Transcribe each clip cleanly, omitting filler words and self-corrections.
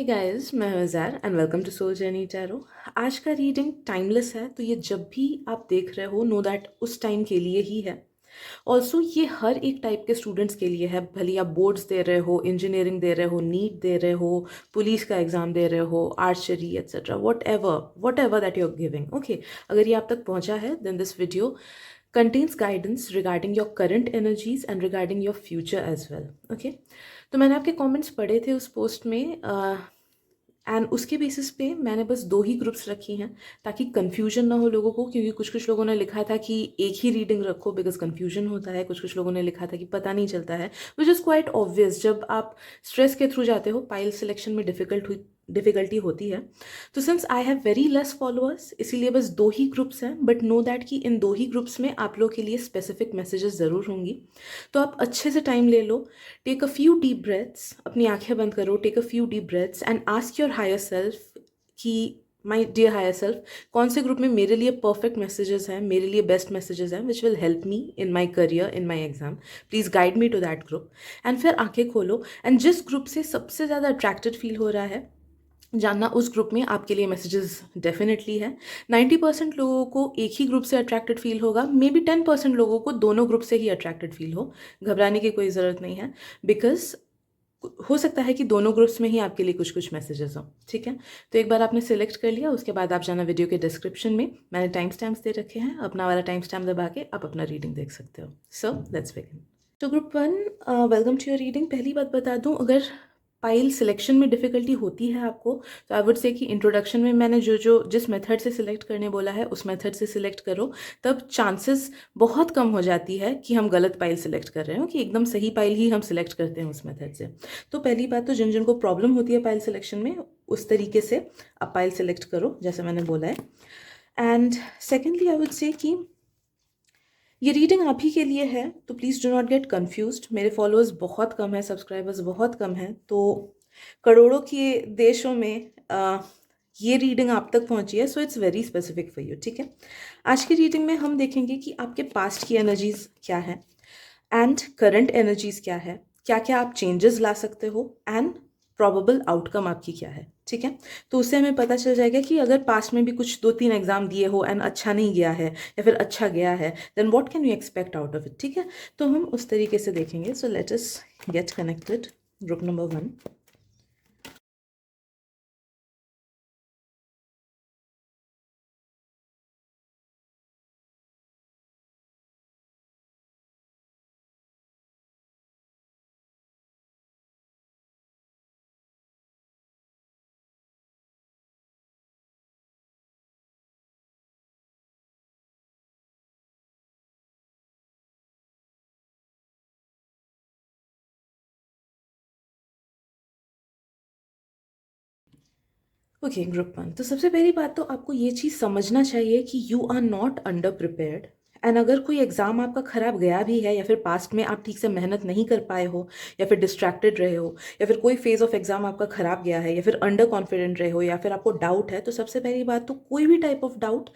Guys, मैं हूं Zair and welcome to soul journey tarot. आज का रीडिंग टाइमलेस है, तो ये जब भी आप देख रहे हो नो दैट उस टाइम के लिए ही है। ऑल्सो ये हर एक टाइप के स्टूडेंट्स के लिए है, भले आप बोर्ड्स दे रहे हो, इंजीनियरिंग दे रहे हो, नीट दे रहे हो, पुलिस का एग्जाम दे रहे हो, archery etcetera, whatever that you are giving. Okay, अगर ये आप तक पहुंचा है then this video contains guidance regarding your current energies and regarding your future as well. Okay, तो मैंने आपके कमेंट्स पढ़े थे उस पोस्ट में एंड उसके बेसिस पे मैंने बस 2 ही ग्रुप्स रखी हैं ताकि कन्फ्यूजन ना हो लोगों को, क्योंकि कुछ कुछ लोगों ने लिखा था कि एक ही रीडिंग रखो बिकॉज कन्फ्यूजन होता है। कुछ कुछ लोगों ने लिखा था कि पता नहीं चलता है, विच इज़ क्वाइट ऑब्वियस। जब आप स्ट्रेस के थ्रू जाते हो, पाइल सिलेक्शन में डिफ़िकल्टी होती है। तो since I have very less followers, इसीलिए बस 2 ही ग्रुप्स हैं, बट नो दैट कि इन 2 ही ग्रुप्स में आप लोग के लिए स्पेसिफिक मैसेजेस ज़रूर होंगी। तो आप अच्छे से टाइम ले लो, take a few deep breaths, अपनी आंखें बंद करो, take a few deep breaths and ask your higher self कि माई डियर हायर सेल्फ, कौन से ग्रुप में मेरे लिए परफेक्ट मैसेजेस हैं, मेरे लिए बेस्ट मैसेजेस हैं which will help me in my career, in my exam. Please guide me to that group. And फिर आंखें खोलो एंड जिस ग्रुप से सबसे ज़्यादा अट्रैक्टेड फील हो रहा है, जानना उस ग्रुप में आपके लिए मैसेजेस डेफिनेटली है। 90% लोगों को एक ही ग्रुप से अट्रैक्टेड फील होगा, मे बी 10% लोगों को दोनों ग्रुप से ही अट्रैक्टेड फील हो। घबराने की कोई ज़रूरत नहीं है, बिकॉज हो सकता है कि दोनों ग्रुप्स में ही आपके लिए कुछ कुछ मैसेजेस हों। ठीक है, तो एक बार आपने सिलेक्ट कर लिया, उसके बाद आप जाना वीडियो के डिस्क्रिप्शन में, मैंने टाइम स्टैम्प्स दे रखे हैं, अपना वाला टाइम स्टैम्प दबा के आप अपना रीडिंग देख सकते हो। So let's begin. तो group 1, welcome to your reading. पहली बात बता दूं, अगर पाइल सिलेक्शन में डिफ़िकल्टी होती है आपको, तो आई वुड से कि इंट्रोडक्शन में मैंने जिस मेथड से सिलेक्ट करने बोला है उस मेथड से सिलेक्ट करो। तब चांसेस बहुत कम हो जाती है कि हम गलत पाइल सिलेक्ट कर रहे हो, कि एकदम सही पाइल ही हम सिलेक्ट करते हैं उस मेथड से। तो पहली बात, तो जिन जिन को प्रॉब्लम होती है पाइल सिलेक्शन में, उस तरीके से आप पाइल सिलेक्ट करो जैसे मैंने बोला है। And secondly I would say कि ये रीडिंग आप ही के लिए है, तो please do not gate confused. मेरे फॉलोअर्स बहुत कम हैं, सब्सक्राइबर्स बहुत कम हैं, तो करोड़ों के देशों में ये रीडिंग आप तक पहुंची है, so it's very specific for you. ठीक है, आज की रीडिंग में हम देखेंगे कि आपके पास्ट की एनर्जीज क्या है एंड करंट एनर्जीज क्या है, क्या क्या आप चेंजेस ला सकते हो एंड प्रॉबेबल आउटकम आपकी क्या है। ठीक है, तो उससे हमें पता चल जाएगा कि अगर पास्ट में भी कुछ 2-3 एग्जाम दिए हो एंड अच्छा नहीं गया है या फिर अच्छा गया है, then what can you expect out of it. ठीक है, तो हम उस तरीके से देखेंगे। So let us get connected. Group number 1। Okay, group 1। तो सबसे पहली बात तो आपको ये चीज़ समझना चाहिए कि you are not under prepared. And अगर कोई एग्ज़ाम आपका ख़राब गया भी है, या फिर पास्ट में आप ठीक से मेहनत नहीं कर पाए हो, या फिर डिस्ट्रैक्टेड रहे हो, या फिर कोई फेज़ ऑफ एग्ज़ाम आपका ख़राब गया है, या फिर अंडर कॉन्फिडेंट रहे हो, या फिर आपको डाउट है, तो सबसे पहली बात तो कोई भी टाइप ऑफ डाउट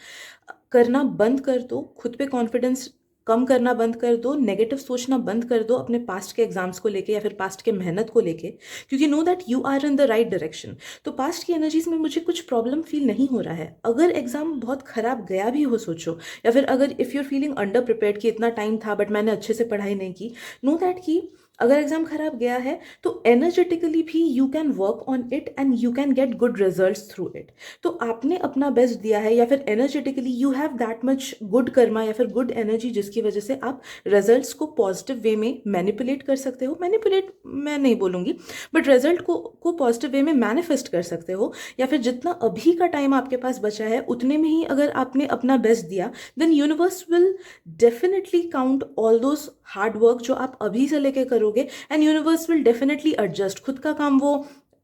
करना बंद कर दो। खुद पे कॉन्फिडेंस कम करना बंद कर दो, नेगेटिव सोचना बंद कर दो अपने पास्ट के एग्जाम्स को लेके या फिर पास्ट के मेहनत को लेके, क्योंकि know that you are in the right direction. तो पास्ट की एनर्जीज में मुझे कुछ प्रॉब्लम फील नहीं हो रहा है। अगर एग्जाम बहुत खराब गया भी हो, सोचो, या फिर अगर if you're feeling under prepared कि इतना टाइम था बट मैंने अच्छे से पढ़ाई नहीं की, नो दैट कि अगर एग्जाम खराब गया है तो एनर्जेटिकली भी you can work on it and you can get good results through it. तो आपने अपना बेस्ट दिया है, या फिर energetically you have that much good Karma या फिर गुड एनर्जी, जिसकी वजह से आप रिजल्ट्स को पॉजिटिव वे में मैनिपुलेट कर सकते हो। मैनिपुलेट मैं नहीं बोलूँगी, बट रिजल्ट को पॉजिटिव वे में मैनिफेस्ट कर सकते हो। या फिर जितना अभी का टाइम आपके पास बचा है उतने में ही अगर आपने अपना बेस्ट दिया, then universe will definitely count all those hard work जो आप अभी से लेके करोगे, and universe will definitely adjust. खुद का काम वो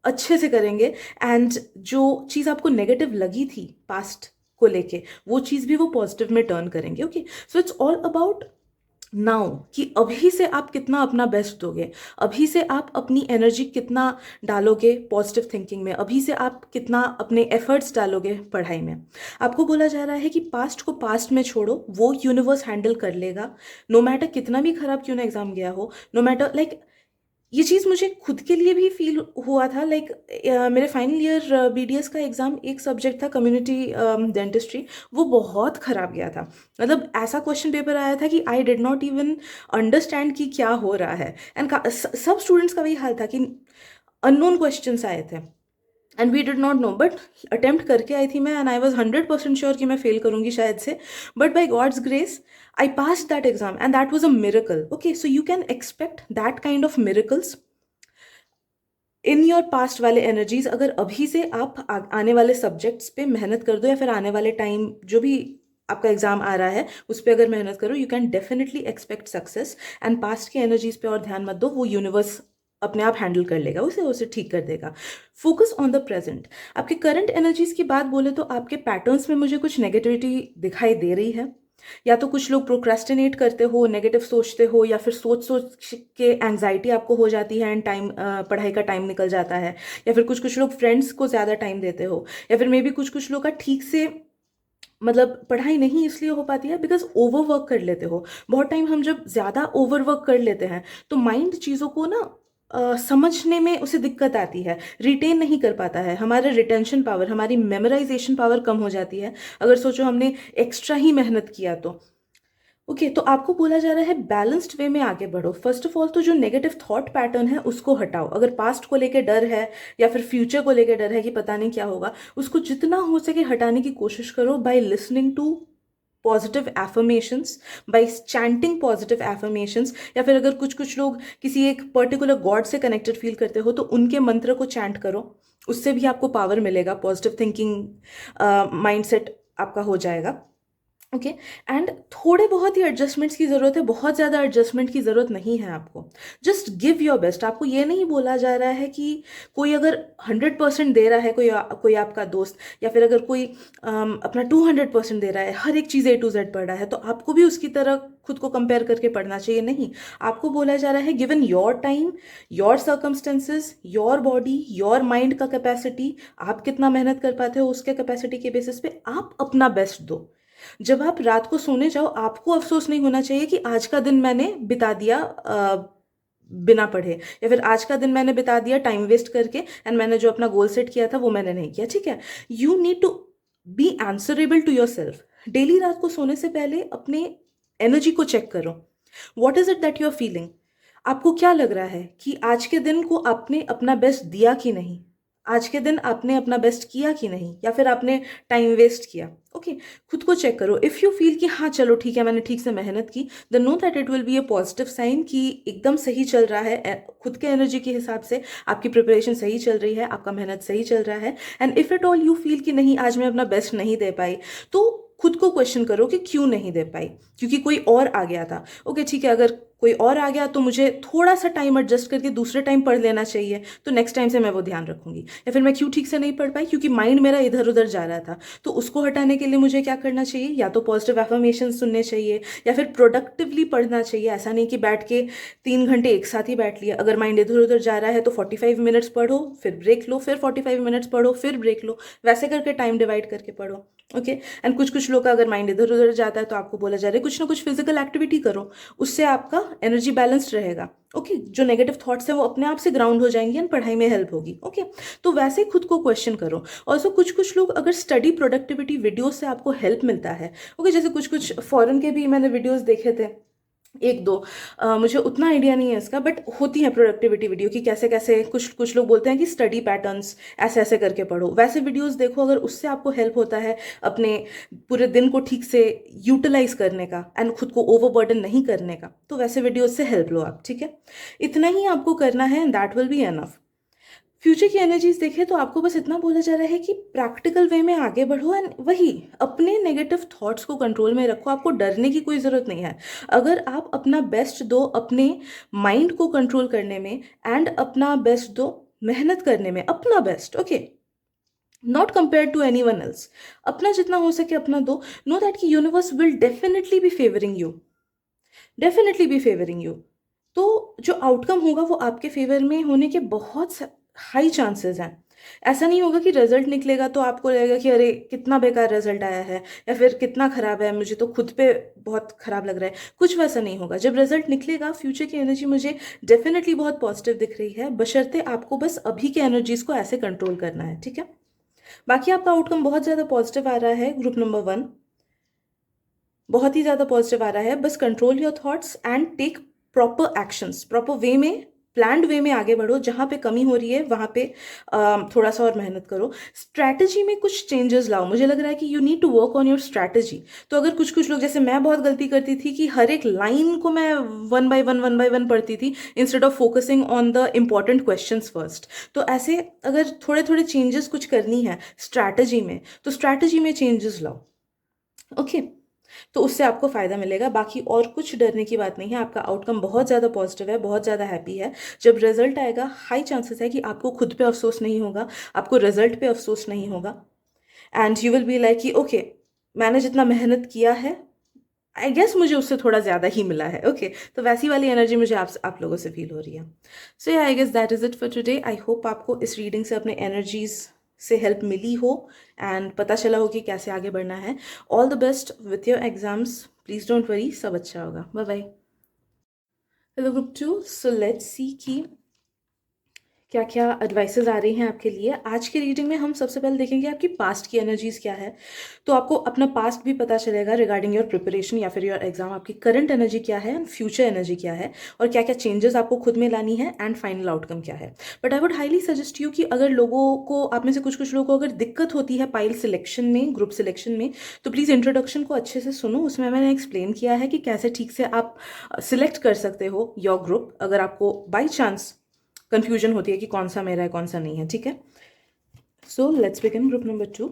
अच्छे से करेंगे, एंड जो चीज़ आपको नेगेटिव लगी थी पास्ट को लेके, वो चीज़ भी वो पॉजिटिव में टर्न करेंगे। Okay, so it's all about now कि अभी से आप कितना अपना बेस्ट दोगे, अभी से आप अपनी एनर्जी कितना डालोगे पॉजिटिव थिंकिंग में, अभी से आप कितना अपने एफर्ट्स डालोगे पढ़ाई में। आपको बोला जा रहा है कि पास्ट को पास्ट में छोड़ो, वो यूनिवर्स हैंडल कर लेगा। नो मैटर कितना भी खराब क्यों ना एग्जाम गया हो, नो मैटर लाइक ये चीज़ मुझे खुद के लिए भी फ़ील हुआ था, लाइक मेरे फाइनल ईयर बीडीएस का एग्ज़ाम, एक सब्जेक्ट था कम्युनिटी डेंटिस्ट्री, वो बहुत ख़राब गया था। मतलब ऐसा क्वेश्चन पेपर आया था कि I did not even understand कि क्या हो रहा है, एंड सब स्टूडेंट्स का वही हाल था कि अननोन क्वेश्चंस आए थे and we did not know, but attempt करके आई थी मैं, एंड आई वॉज 100% श्योर कि मैं फेल करूंगी शायद से, but by God's grace I pass that exam and that was a miracle. Okay, so you can expect that kind of miracles in your past वाले एनर्जीज, अगर अभी से आप आने वाले सब्जेक्ट्स पे मेहनत कर दो, या फिर आने वाले टाइम जो भी आपका एग्जाम आ रहा है उस पर अगर मेहनत करो, you can definitely expect success. And past के एनर्जीज पे और ध्यान मत दो, वो यूनिवर्स अपने आप हैंडल कर लेगा, उसे उसे ठीक कर देगा। Focus on the present. आपके करंट एनर्जीज की बात बोले तो आपके पैटर्न्स में मुझे कुछ नेगेटिविटी दिखाई दे रही है। या तो कुछ लोग प्रोक्रेस्टिनेट करते हो, नेगेटिव सोचते हो, या फिर सोच सोच के एंग्जाइटी आपको हो जाती है एंड टाइम पढ़ाई का टाइम निकल जाता है। या फिर कुछ कुछ लोग फ्रेंड्स को ज़्यादा टाइम देते हो, या फिर मे बी कुछ कुछ लोग का ठीक से मतलब पढ़ाई नहीं इसलिए हो पाती है बिकॉज ओवरवर्क कर लेते हो। बहुत टाइम हम जब ज़्यादा ओवरवर्क कर लेते हैं तो माइंड चीज़ों को ना समझने में उसे दिक्कत आती है, रिटेन नहीं कर पाता है, हमारा रिटेंशन पावर, हमारी मेमोराइजेशन पावर कम हो जाती है अगर सोचो हमने एक्स्ट्रा ही मेहनत किया तो। ओके, तो आपको बोला जा रहा है बैलेंस्ड वे में आगे बढ़ो। फर्स्ट ऑफ ऑल तो जो नेगेटिव थॉट पैटर्न है उसको हटाओ। अगर पास्ट को लेके डर है या फिर फ्यूचर को लेके डर है कि पता नहीं क्या होगा, उसको जितना हो सके हटाने की कोशिश करो by listening to positive affirmations, by chanting positive affirmations, या फिर अगर कुछ कुछ लोग किसी एक पर्टिकुलर गॉड से कनेक्टेड फील करते हो तो उनके मंत्र को चैंट करो, उससे भी आपको पावर मिलेगा, पॉजिटिव थिंकिंग माइंडसेट आपका हो जाएगा। ओके, एंड थोड़े बहुत ही एडजस्टमेंट्स की ज़रूरत है, बहुत ज़्यादा एडजस्टमेंट की ज़रूरत नहीं है आपको। Just give your best. आपको ये नहीं बोला जा रहा है कि कोई अगर 100% दे रहा है, कोई आपका दोस्त, या फिर अगर कोई अपना 200% दे रहा है, हर एक चीज़ A to Z पढ़ रहा है, तो आपको भी उसकी तरह खुद को कंपेयर करके पढ़ना चाहिए। नहीं, आपको बोला जा रहा है given your time, your circumstances, your body, your mind का कैपेसिटी, आप कितना मेहनत कर पाते हो उसके कैपेसिटी के बेसिस पे आप अपना बेस्ट दो। जब आप रात को सोने जाओ आपको अफसोस नहीं होना चाहिए कि आज का दिन मैंने बिता दिया बिना पढ़े, या फिर आज का दिन मैंने बिता दिया टाइम वेस्ट करके एंड मैंने जो अपना गोल सेट किया था वो मैंने नहीं किया। ठीक है, you need to be answerable to your self. Daily रात को सोने से पहले अपने एनर्जी को चेक करो। What is it that you are feeling? आपको क्या लग रहा है कि आज के दिन को आपने अपना बेस्ट दिया कि नहीं, आज के दिन आपने अपना बेस्ट किया कि नहीं, या फिर आपने टाइम वेस्ट किया? ओके, खुद को चेक करो। इफ़ यू फील कि हाँ चलो ठीक है मैंने ठीक से मेहनत की, then know that it will be a positive sign कि एकदम सही चल रहा है, खुद के एनर्जी के हिसाब से आपकी प्रिपरेशन सही चल रही है, आपका मेहनत सही चल रहा है। And if at all you feel कि नहीं आज मैं अपना बेस्ट नहीं दे पाई, तो खुद को क्वेश्चन करो कि क्यों नहीं दे पाई, क्योंकि कोई और आ गया था। ओके ठीक है, अगर कोई और आ गया तो मुझे थोड़ा सा टाइम एडजस्ट करके दूसरे टाइम पढ़ लेना चाहिए, तो नेक्स्ट टाइम से मैं वो ध्यान रखूंगी। या फिर मैं क्यों ठीक से नहीं पढ़ पाई, क्योंकि माइंड मेरा इधर उधर जा रहा था, तो उसको हटाने के लिए मुझे क्या करना चाहिए, या तो पॉजिटिव एफर्मेशन सुनने चाहिए या फिर प्रोडक्टिवली पढ़ना चाहिए। ऐसा नहीं कि बैठ के 3 घंटे एक साथ ही बैठ लिया। अगर माइंड इधर उधर जा रहा है तो 45 मिनट्स पढ़ो, फिर ब्रेक लो, फिर 45 मिनट्स पढ़ो, फिर ब्रेक लो, वैसे करके टाइम डिवाइड करके पढ़ो। ओके, एंड कुछ कुछ लोग का अगर माइंड इधर उधर जाता है तो आपको बोला जा रहा है कुछ ना कुछ फिजिकल एक्टिविटी करो, उससे आपका एनर्जी बैलेंस्ड रहेगा। ओके, जो नेगेटिव थॉट्स हैं वो अपने आप से ग्राउंड हो जाएंगे एंड पढ़ाई में हेल्प होगी। ओके, तो वैसे खुद को क्वेश्चन करो। ऑल्सो कुछ कुछ लोग अगर स्टडी प्रोडक्टिविटी वीडियो से आपको हेल्प मिलता है, ओके जैसे कुछ कुछ फॉरेन के भी मैंने वीडियोस देखे थे, एक दो, मुझे उतना आइडिया नहीं है इसका, बट होती है प्रोडक्टिविटी वीडियो की कैसे कैसे, कुछ कुछ लोग बोलते हैं कि स्टडी पैटर्न्स ऐसे ऐसे करके पढ़ो, वैसे वीडियोस देखो। अगर उससे आपको हेल्प होता है अपने पूरे दिन को ठीक से यूटिलाइज करने का एंड खुद को ओवरबर्डन नहीं करने का, तो वैसे वीडियोस से हेल्प लो आप। ठीक है, इतना ही आपको करना है and that will be enough. Future की एनर्जीज देखें तो आपको बस इतना बोला जा रहा है कि प्रैक्टिकल वे में आगे बढ़ो एंड वही अपने नेगेटिव थॉट्स को कंट्रोल में रखो। आपको डरने की कोई ज़रूरत नहीं है। अगर आप अपना बेस्ट दो अपने माइंड को कंट्रोल करने में एंड अपना बेस्ट दो मेहनत करने में, अपना best, okay, not compare to anyone else, अपना जितना हो सके अपना दो। नो दैट कि universe will definitely be favouring you, definitely be favouring you. तो जो आउटकम होगा वो आपके फेवर में होने के बहुत हाई चांसेस हैं। ऐसा नहीं होगा कि रिजल्ट निकलेगा तो आपको लगेगा कि अरे कितना बेकार रिजल्ट आया है या फिर कितना ख़राब है, मुझे तो खुद पे बहुत ख़राब लग रहा है। कुछ वैसा नहीं होगा। जब रिजल्ट निकलेगा फ्यूचर की एनर्जी मुझे डेफिनेटली बहुत पॉजिटिव दिख रही है, बशर्ते आपको बस अभी के एनर्जीज को ऐसे कंट्रोल करना है, ठीक है। बाकी आपका आउटकम बहुत ज़्यादा पॉजिटिव आ रहा है ग्रुप नंबर 1, बहुत ही ज़्यादा पॉजिटिव आ रहा है। बस control your thoughts and take proper actions, proper way में, प्लान्ड वे में आगे बढ़ो। जहाँ पे कमी हो रही है वहाँ पे थोड़ा सा और मेहनत करो। स्ट्रैटेजी में कुछ चेंजेस लाओ। मुझे लग रहा है कि you need to work on your strategy. तो अगर कुछ कुछ लोग, जैसे मैं बहुत गलती करती थी कि हर एक लाइन को मैं वन बाय वन पढ़ती थी instead of focusing on the important question first. तो ऐसे अगर थोड़े थोड़े चेंजेस कुछ करनी है स्ट्रैटेजी में, तो स्ट्रैटेजी में चेंजेस लाओ, ओके। तो उससे आपको फ़ायदा मिलेगा। बाकी और कुछ डरने की बात नहीं है। आपका आउटकम बहुत ज़्यादा पॉजिटिव है, बहुत ज़्यादा हैप्पी है। जब रिजल्ट आएगा हाई चांसेस है कि आपको खुद पे अफसोस नहीं होगा, आपको रिजल्ट पे अफसोस नहीं होगा, and you will be like कि ओके, मैंने जितना मेहनत किया है आई गेस मुझे उससे थोड़ा ज़्यादा ही मिला है, ओके। तो वैसी वाली एनर्जी मुझे आप लोगों से फील हो रही है। So yeah I guess that is it for today. I hope आपको इस रीडिंग से अपने एनर्जीज से हेल्प मिली हो एंड पता चला हो कि कैसे आगे बढ़ना है। All the best with your exams, please don't worry, सब अच्छा होगा। Bye bye. Hello group 2, so let's see कि क्या क्या एडवाइसेस आ रही हैं आपके लिए। आज की रीडिंग में हम सबसे पहले देखेंगे आपकी पास्ट की एनर्जीज क्या है। तो आपको अपना पास्ट भी पता चलेगा रिगार्डिंग योर प्रिपरेशन या फिर योर एग्जाम। आपकी करंट एनर्जी क्या है एंड फ्यूचर एनर्जी क्या है, और क्या क्या चेंजेस आपको खुद में लानी है, एंड फाइनल आउटकम क्या है। But I would highly suggest you कि अगर लोगों को, आप में से कुछ कुछ लोगों को अगर दिक्कत होती है पाइल सिलेक्शन में, ग्रुप सिलेक्शन में, तो प्लीज़ इंट्रोडक्शन को अच्छे से सुनो। उसमें मैंने एक्सप्लेन किया है कि कैसे ठीक से आप सिलेक्ट कर सकते हो योर ग्रुप अगर आपको बाई चांस कंफ्यूजन होती है कि कौन सा मेरा है कौन सा नहीं है, ठीक है। सो let's begin group number 2।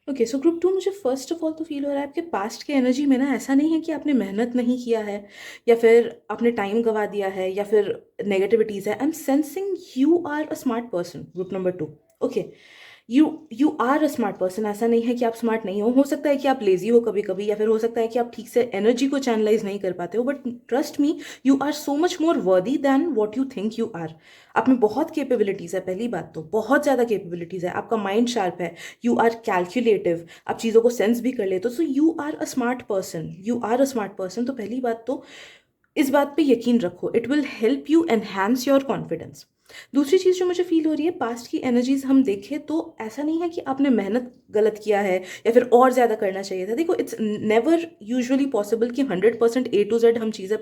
Okay, so group 2 मुझे फर्स्ट ऑफ ऑल तो फील हो रहा है आपके पास्ट के एनर्जी में ना, ऐसा नहीं है कि आपने मेहनत नहीं किया है या फिर आपने टाइम गवा दिया है या फिर नेगेटिविटीज़ है। I am sensing you are a smart person group number 2, okay. You are a smart person. ऐसा नहीं है कि आप स्मार्ट नहीं हो सकता है कि आप लेजी हो कभी कभी, या फिर हो सकता है कि आप ठीक से एनर्जी को चैनलाइज नहीं कर पाते हो, but trust me, you are so much more worthy than what you think you are. आप में बहुत कैपेबिलिटीज़ है, पहली बात तो बहुत ज़्यादा कैपेबिलिटीज़ है। आपका माइंड शार्प है, यू आर कैलकुलेटिव, आप चीज़ों को सेंस भी कर लेते हो। So you are a smart person, you are a smart person. तो पहली बात तो इस बात पे यकीन रखो, it will help you enhance your confidence. दूसरी चीज़ जो मुझे फील हो रही है, पास्ट की एनर्जीज हम देखें तो ऐसा नहीं है कि आपने मेहनत गलत किया है या फिर और ज़्यादा करना चाहिए था। देखो, इट्स नेवर यूजुअली पॉसिबल कि 100% A to Z हम चीज़ें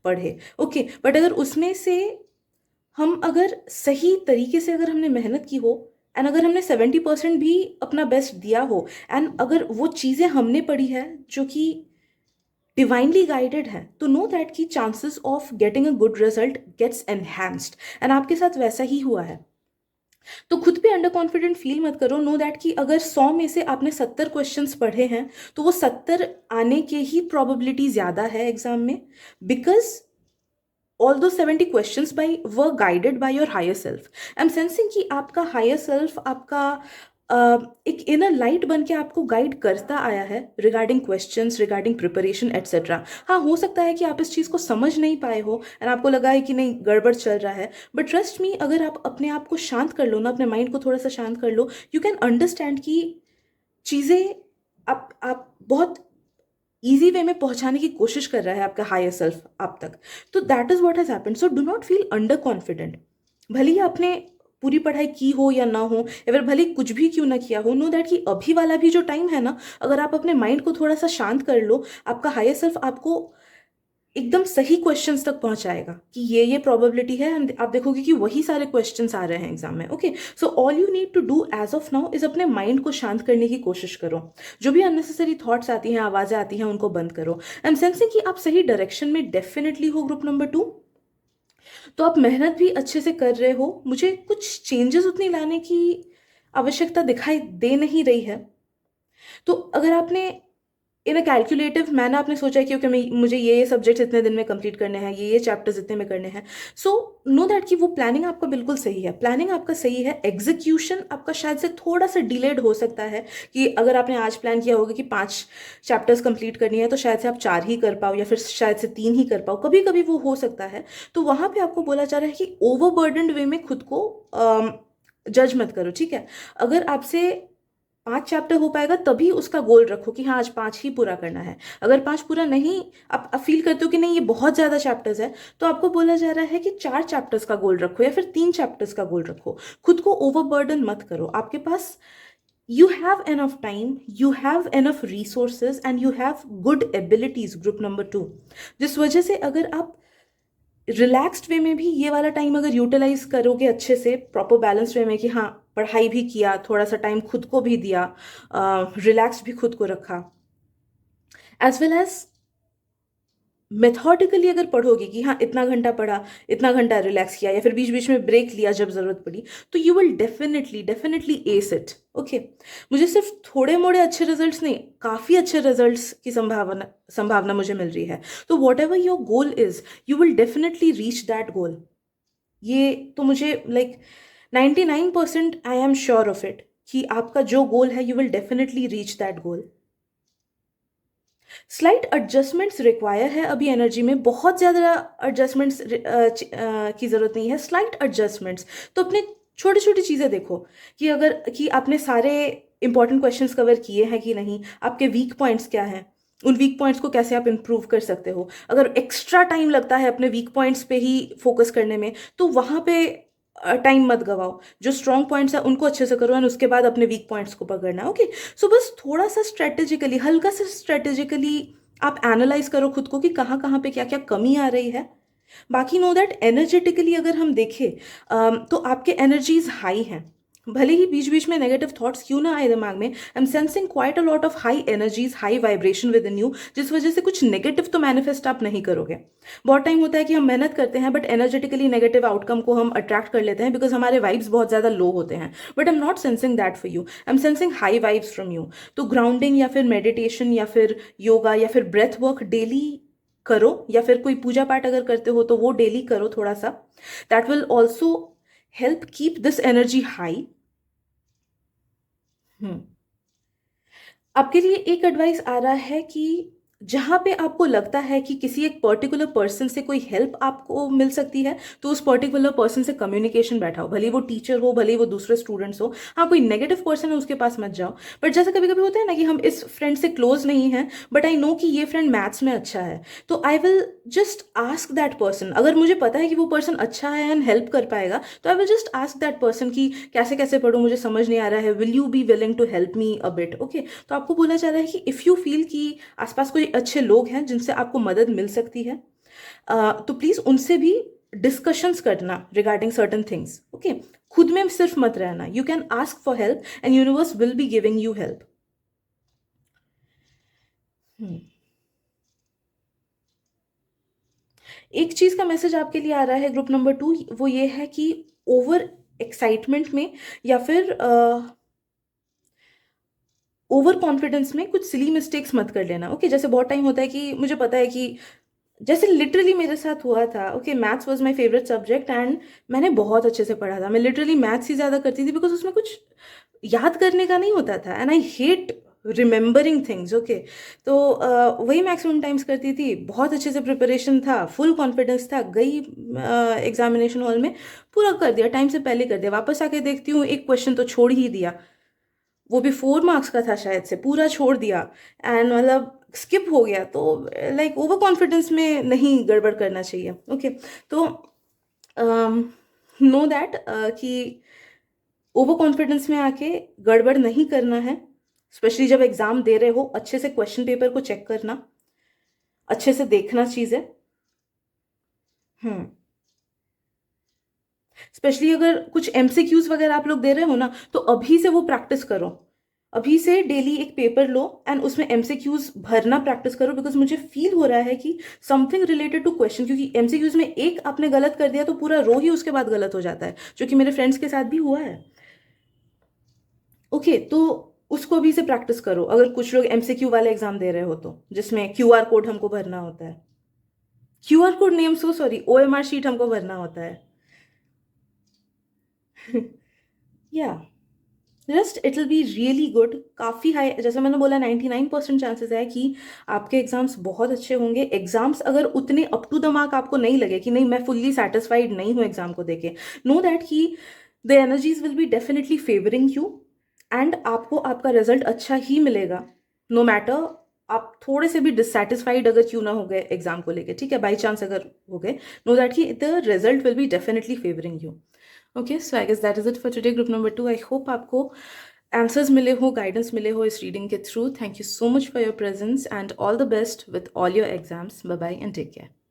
पढ़े, ओके। बट अगर उसमें से हम अगर सही तरीके से अगर हमने मेहनत की हो, एंड अगर हमने 70% भी अपना बेस्ट दिया हो, एंड अगर वो चीज़ें हमने पढ़ी है जो कि डिवाइनली गाइडेड है, तो नो दैट की chances of getting a good result gets enhanced. And आपके साथ वैसा ही हुआ है। तो खुद पे अंडर कॉन्फिडेंट फील मत करो। नो दैट कि अगर 100 में से आपने 70 क्वेश्चंस पढ़े हैं तो वो 70 आने के ही प्रोबेबिलिटी ज़्यादा है एग्जाम में, because all those 70 questions by were guided by your higher self. I am sensing कि आपका हायर सेल्फ आपका एक इनर लाइट बन के आपको गाइड करता आया है regarding questions, regarding preparation etcetera. हाँ, हो सकता है कि आप इस चीज़ को समझ नहीं पाए हो एंड आपको लगा है कि नहीं गड़बड़ चल रहा है, बट ट्रस्ट मी, अगर आप अपने आप को शांत कर लो ना, अपने माइंड को थोड़ा सा शांत कर लो, यू कैन अंडरस्टैंड कि चीज़ें आप बहुत ईजी वे में पहुंचाने की कोशिश कर रहा है आपका हायर सेल्फ आप तक। तो that is what has happened. So do not feel under confident. भले ही आपने पूरी पढ़ाई की हो या ना हो, या फिर भले ही कुछ भी क्यों ना किया हो, नो दैट कि अभी वाला भी जो टाइम है ना, अगर आप अपने माइंड को थोड़ा सा शांत कर लो, आपका हायर सेल्फ आपको एकदम सही क्वेश्चंस तक पहुंचाएगा कि ये प्रोबेबिलिटी है, and आप देखोगे कि वही सारे क्वेश्चंस आ रहे हैं एग्जाम में। Okay, so all you need to do as of now is अपने माइंड को शांत करने की कोशिश करो। जो भी अननेसेसरी थॉट्स आती हैं, आवाज़ें आती हैं, उनको बंद करो। आई एम सेंसिंग कि आप सही डायरेक्शन में डेफिनेटली हो ग्रुप नंबर 2। तो आप मेहनत भी अच्छे से कर रहे हो, मुझे कुछ चेंजेस उतनी लाने की आवश्यकता दिखाई दे नहीं रही है। तो अगर आपने इन अ कैलकुलेटिव मैनर आपने सोचा है कि ओके मुझे ये सब्जेक्ट्स इतने दिन में कंप्लीट करने हैं, ये चैप्टर्स इतने में करने हैं, सो नो दैट कि वो प्लानिंग आपका बिल्कुल सही है, प्लानिंग आपका सही है। एग्जीक्यूशन आपका शायद से थोड़ा सा डिलेड हो सकता है कि अगर आपने आज प्लान किया होगा कि 5 चैप्टर्स कंप्लीट करनी है, तो शायद से आप 4 ही कर पाओ या फिर शायद से 3 ही कर पाओ, कभी कभी वो हो सकता है। तो वहाँ पे आपको बोला जा रहा है कि ओवरबर्डनड वे में खुद को जज मत करो, ठीक है। अगर आपसे 5 चैप्टर हो पाएगा तभी उसका गोल रखो कि हाँ आज 5 ही पूरा करना है। अगर 5 पूरा नहीं, आप फील करते हो कि नहीं ये बहुत ज़्यादा चैप्टर्स है, तो आपको बोला जा रहा है कि 4 चैप्टर्स का गोल रखो या फिर 3 चैप्टर्स का गोल रखो। खुद को ओवरबर्डन मत करो। आपके पास you have enough time, you have enough resources and you have good abilities group number 2। जिस वजह से अगर आप रिलैक्स्ड वे में भी ये वाला टाइम अगर यूटिलाइज करोगे अच्छे से, प्रॉपर बैलेंस वे में कि हाँ पढ़ाई भी किया, थोड़ा सा टाइम खुद को भी दिया, रिलैक्स्ड भी खुद को रखा, एज वेल एज मेथोडिकली अगर पढ़ोगे कि हाँ इतना घंटा पढ़ा, इतना घंटा रिलैक्स किया या फिर बीच बीच में ब्रेक लिया जब ज़रूरत पड़ी, तो you will definitely definitely S it. Okay, मुझे सिर्फ थोड़े मोड़े अच्छे रिजल्ट्स नहीं, काफ़ी अच्छे रिजल्ट्स की संभावना संभावना मुझे मिल रही है। तो what ever your goal is, you will definitely reach that goal. ये तो मुझे like 99% I am sure of it कि आपका जो गोल है you will definitely reach that goal. Slight adjustments require है अभी एनर्जी में, बहुत ज़्यादा एडजस्टमेंट्स की ज़रूरत नहीं है, स्लाइट एडजस्टमेंट्स। तो अपने छोटी छोटी चीज़ें देखो कि अगर कि आपने सारे इंपॉर्टेंट क्वेश्चंस कवर किए हैं कि नहीं, आपके वीक पॉइंट्स क्या हैं, उन वीक पॉइंट्स को कैसे आप इम्प्रूव कर सकते हो। अगर एक्स्ट्रा टाइम लगता है अपने वीक पॉइंट्स पे ही फोकस करने में, तो वहाँ पे टाइम मत गवाओ। जो स्ट्रॉन्ग पॉइंट्स है उनको अच्छे से करो एंड उसके बाद अपने वीक पॉइंट्स को पकड़ना। ओके, सो बस थोड़ा सा स्ट्रेटेजिकली, हल्का सा स्ट्रेटेजिकली आप एनालाइज करो खुद को कि कहाँ कहाँ पे क्या क्या कमी आ रही है। बाकी नो दैट एनर्जेटिकली अगर हम देखें तो आपके एनर्जीज हाई हैं, भले ही बीच बीच में नेगेटिव थॉट्स क्यों ना आए दिमाग में। आई am sensing quite a lot of high energies, high vibration with in you, जिस वजह से कुछ नेगेटिव तो मैनिफेस्ट आप नहीं करोगे। बहुत टाइम होता है कि हम मेहनत करते हैं बट एनर्जेटिकली नेगेटिव आउटकम को हम अट्रैक्ट कर लेते हैं बिकॉज हमारे वाइब्स बहुत ज़्यादा लो होते हैं। But I am not sensing that for you, I am sensing high vibes from you. तो ग्राउंडिंग या फिर मेडिटेशन या फिर योगा या फिर ब्रेथ वर्क डेली करो, या फिर कोई पूजा पाठ अगर करते हो तो वो डेली करो थोड़ा सा। That will also help keep this energy high. आपके लिए एक एडवाइस आ रहा है कि जहाँ पे आपको लगता है कि किसी एक पर्टिकुलर पर्सन से कोई हेल्प आपको मिल सकती है, तो उस पर्टिकुलर पर्सन से कम्युनिकेशन बैठाओ, भले ही वो टीचर हो, भले ही वो दूसरे स्टूडेंट्स हो। हाँ, कोई नेगेटिव पर्सन है उसके पास मत जाओ। बट जैसे कभी कभी होता है ना कि हम इस फ्रेंड से क्लोज नहीं हैं बट आई नो कि ये फ्रेंड मैथ्स में अच्छा है, तो I will just ask that person. अगर मुझे पता है कि वो पर्सन अच्छा है एंड हेल्प कर पाएगा, तो I will just ask that person कि कैसे कैसे पढ़ूँ, मुझे समझ नहीं आ रहा है, will you be willing to help me a bit. Okay, तो आपको बोला जा रहा है कि इफ़ यू फील कि आसपास कोई अच्छे लोग हैं जिनसे आपको मदद मिल सकती है, तो प्लीज़ उनसे भी डिस्कशंस करना रिगार्डिंग सर्टन थिंग्स। ओके, खुद में सिर्फ मत रहना, you can ask for help and universe will be giving you help. एक चीज़ का मैसेज आपके लिए आ रहा है ग्रुप नंबर 2, वो ये है कि ओवर एक्साइटमेंट में या फिर ओवर कॉन्फिडेंस में कुछ सिली मिस्टेक्स मत कर लेना। ओके, जैसे बहुत टाइम होता है कि मुझे पता है कि जैसे लिटरली मेरे साथ हुआ था। Okay, maths was my favourite subject and मैंने बहुत अच्छे से पढ़ा था, मैं लिटरली मैथ्स ही ज़्यादा करती थी बिकॉज उसमें कुछ याद करने का नहीं होता था and I hate remembering things. Okay, तो वही मैक्सिमम टाइम्स करती थी, बहुत अच्छे से प्रिपरेशन था, फुल कॉन्फिडेंस था, गई एग्जामिनेशन हॉल में, पूरा कर दिया, टाइम से पहले कर दिया, वापस आके देखती हूँ एक क्वेश्चन तो छोड़ ही दिया, वो भी 4 मार्क्स का था शायद से, पूरा छोड़ दिया एंड मतलब स्किप हो गया। तो लाइक ओवर कॉन्फिडेंस में नहीं गड़बड़ करना चाहिए। ओके, तो नो दैट कि ओवर कॉन्फिडेंस में आके गड़बड़ नहीं करना है। स्पेशली जब एग्जाम दे रहे हो, अच्छे से क्वेश्चन पेपर को चेक करना, अच्छे से देखना चीज़ें, हम्म। स्पेशली अगर कुछ एमसीक्यूज वगैरह आप लोग दे रहे हो ना, तो अभी से वो प्रैक्टिस करो। अभी से डेली एक पेपर लो एंड उसमें एमसीक्यूज भरना प्रैक्टिस करो, बिकॉज मुझे फील हो रहा है कि समथिंग रिलेटेड टू क्वेश्चन, क्योंकि एमसीक्यूज में एक आपने गलत कर दिया तो पूरा रो ही उसके बाद गलत हो जाता है, जो कि मेरे फ्रेंड्स के साथ भी हुआ है। ओके, तो उसको अभी से प्रैक्टिस करो। अगर कुछ लोग एमसीक्यू वाले एग्जाम दे रहे हो तो, जिसमें क्यूआर कोड हमको भरना होता है। QR code name, so sorry, OMR sheet हमको भरना होता है। या just it will be really good. काफ़ी हाई, जैसे मैंने बोला, 99% चांसेस है कि आपके एग्जाम्स बहुत अच्छे होंगे। एग्जाम्स अगर उतने अप टू द मार्क आपको नहीं लगे कि नहीं मैं फुल्ली सेटिस्फाइड नहीं हूँ एग्जाम को देके, नो दैट कि the energies will be definitely favouring you, and आपको आपका रिजल्ट अच्छा ही मिलेगा। नो मैटर आप थोड़े से भी डिससेटिस्फाइड अगर क्यों ना हो गए एग्जाम को लेके, ठीक है, बाई चांस अगर हो गए, नो दैट कि the result will be definitely favouring you. Okay, so I guess that is it for today group number 2। I hope आपको आंसर्स मिले हो, गाइडेंस मिले हो इस रीडिंग के through. Thank you so much for your presence and all the best with all your exams. Bye bye and take care.